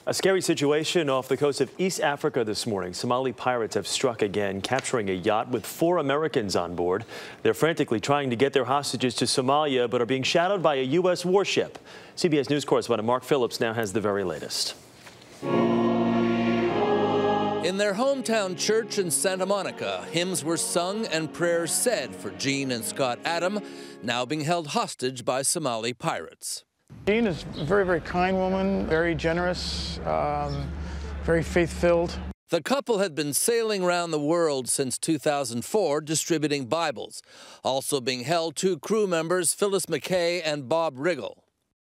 A scary situation off the coast of East Africa this morning. Somali pirates have struck again, capturing a yacht with 4 Americans on board. They're frantically trying to get their hostages to Somalia, but are being shadowed by a U.S. warship. CBS News correspondent Mark Phillips now has the very latest. In their hometown church in Santa Monica, hymns were sung and prayers said for Jean and Scott Adam, now being held hostage by Somali pirates. Jean is a very, very kind woman, very generous, very faith-filled. The couple had been sailing around the world since 2004, distributing Bibles. Also being held 2 crew members, Phillips McKay and Bob Wragge.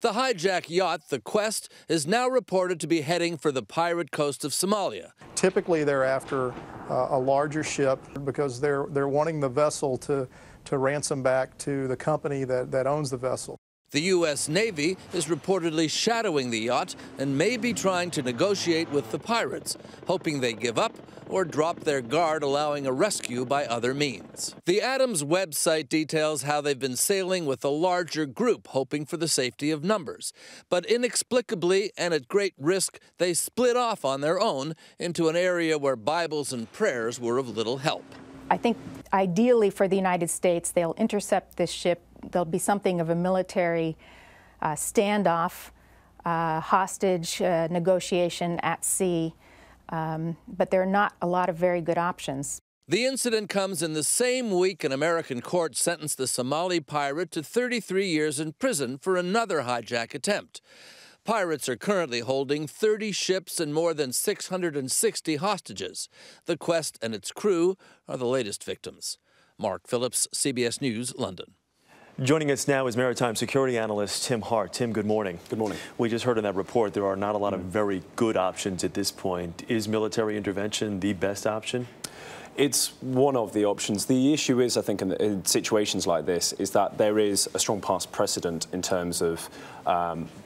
The hijack yacht, the Quest, is now reported to be heading for the pirate coast of Somalia. Typically, they're after a larger ship because they're wanting the vessel to ransom back to the company that owns the vessel. The U.S. Navy is reportedly shadowing the yacht and may be trying to negotiate with the pirates, hoping they give up or drop their guard, allowing a rescue by other means. The Adams website details how they've been sailing with a larger group, hoping for the safety of numbers. But inexplicably and at great risk, they split off on their own into an area where Bibles and prayers were of little help. I think ideally for the United States, they'll intercept this ship. There'll be something of a military standoff, hostage negotiation at sea, but there are not a lot of very good options. The incident comes in the same week an American court sentenced the Somali pirate to 33 years in prison for another hijack attempt. Pirates are currently holding 30 ships and more than 660 hostages. The Quest and its crew are the latest victims. Mark Phillips, CBS News, London. Joining us now is maritime security analyst Tim Hart. Tim, good morning. Good morning. We just heard in that report there are not a lot of very good options at this point. Is military intervention the best option? It's one of the options. The issue is, I think, in situations like this, is that there is a strong past precedent in terms of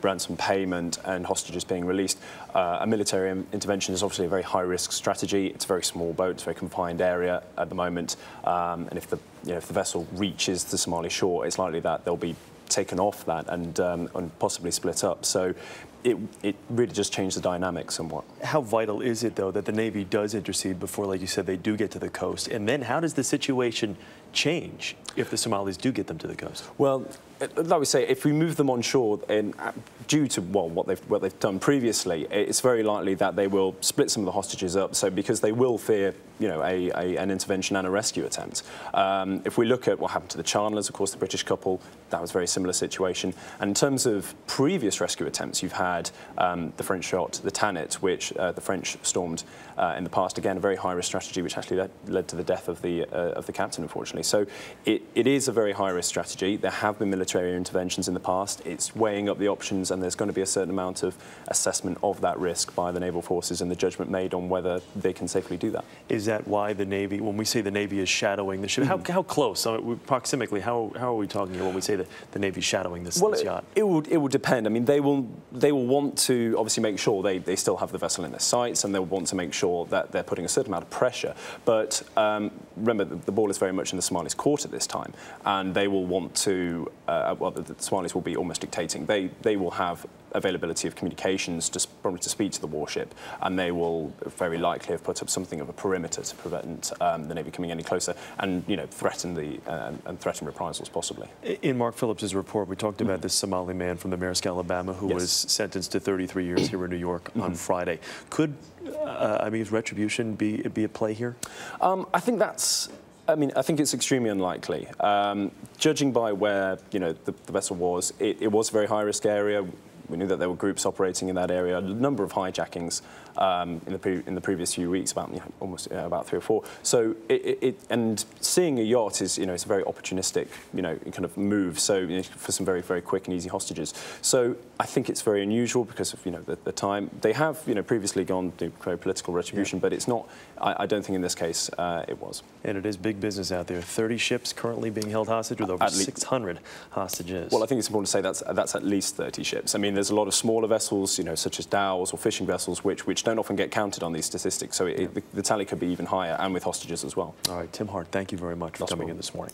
ransom payment and hostages being released. A military intervention is obviously a very high-risk strategy. It's a very small boat, it's a very confined area at the moment, and if the vessel reaches the Somali shore, it's likely that they'll be taken off that and possibly split up. So it really just changed the dynamic somewhat. How vital is it, though, that the Navy does intercede before, like you said, they do get to the coast? And then how does the situation change if the Somalis do get them to the coast? Well, like we say, if we move them on shore, due to what they've done previously, it's very likely that they will split some of the hostages up. So because they will fear, an intervention and a rescue attempt. If we look at what happened to the Chandlers, of course, the British couple, that was a very similar situation. And in terms of previous rescue attempts, you've had the French yacht, the Tanit, which the French stormed in the past. Again, a very high-risk strategy, which actually led to the death of the captain, unfortunately. So it is a very high-risk strategy. There have been military interventions in the past. It's weighing up the options, and there's going to be a certain amount of assessment of that risk by the naval forces and the judgment made on whether they can safely do that. Is that why the Navy, when we say the Navy is shadowing the ship, how close, proximately, how are we talking here when we say that the Navy's shadowing this yacht? It will depend. I mean, they will want to obviously make sure they still have the vessel in their sights, and they'll want to make sure that they're putting a certain amount of pressure. But remember, the ball is very much in the Somalis' court at this time, and they will want to, the Somalis will be almost dictating. They will have availability of communications probably to speak to the warship, and they will very likely have put up something of a perimeter to prevent the Navy coming any closer and threaten reprisals possibly. In Mark Phillips' report, we talked about this Somali man from the Maersk, Alabama, who was sentenced to 33 years here in New York on Friday. Could retribution be at play here? I think I think it's extremely unlikely. Judging by where the vessel was, it was a very high-risk area. We knew that there were groups operating in that area. A number of hijackings in the previous few weeks, about 3 or 4. So and seeing a yacht is it's a very opportunistic kind of move. So for some very, very quick and easy hostages. So I think it's very unusual because of the time. They have previously gone to political retribution, but it's not. I don't think in this case it was. And it is big business out there. 30 ships currently being held hostage with over 600 hostages. Well, I think it's important to say that's at least 30 ships. I mean, there's a lot of smaller vessels, such as dhows or fishing vessels, which don't often get counted on these statistics. So the tally could be even higher, and with hostages as well. All right, Tim Hart, thank you very much for coming in this morning.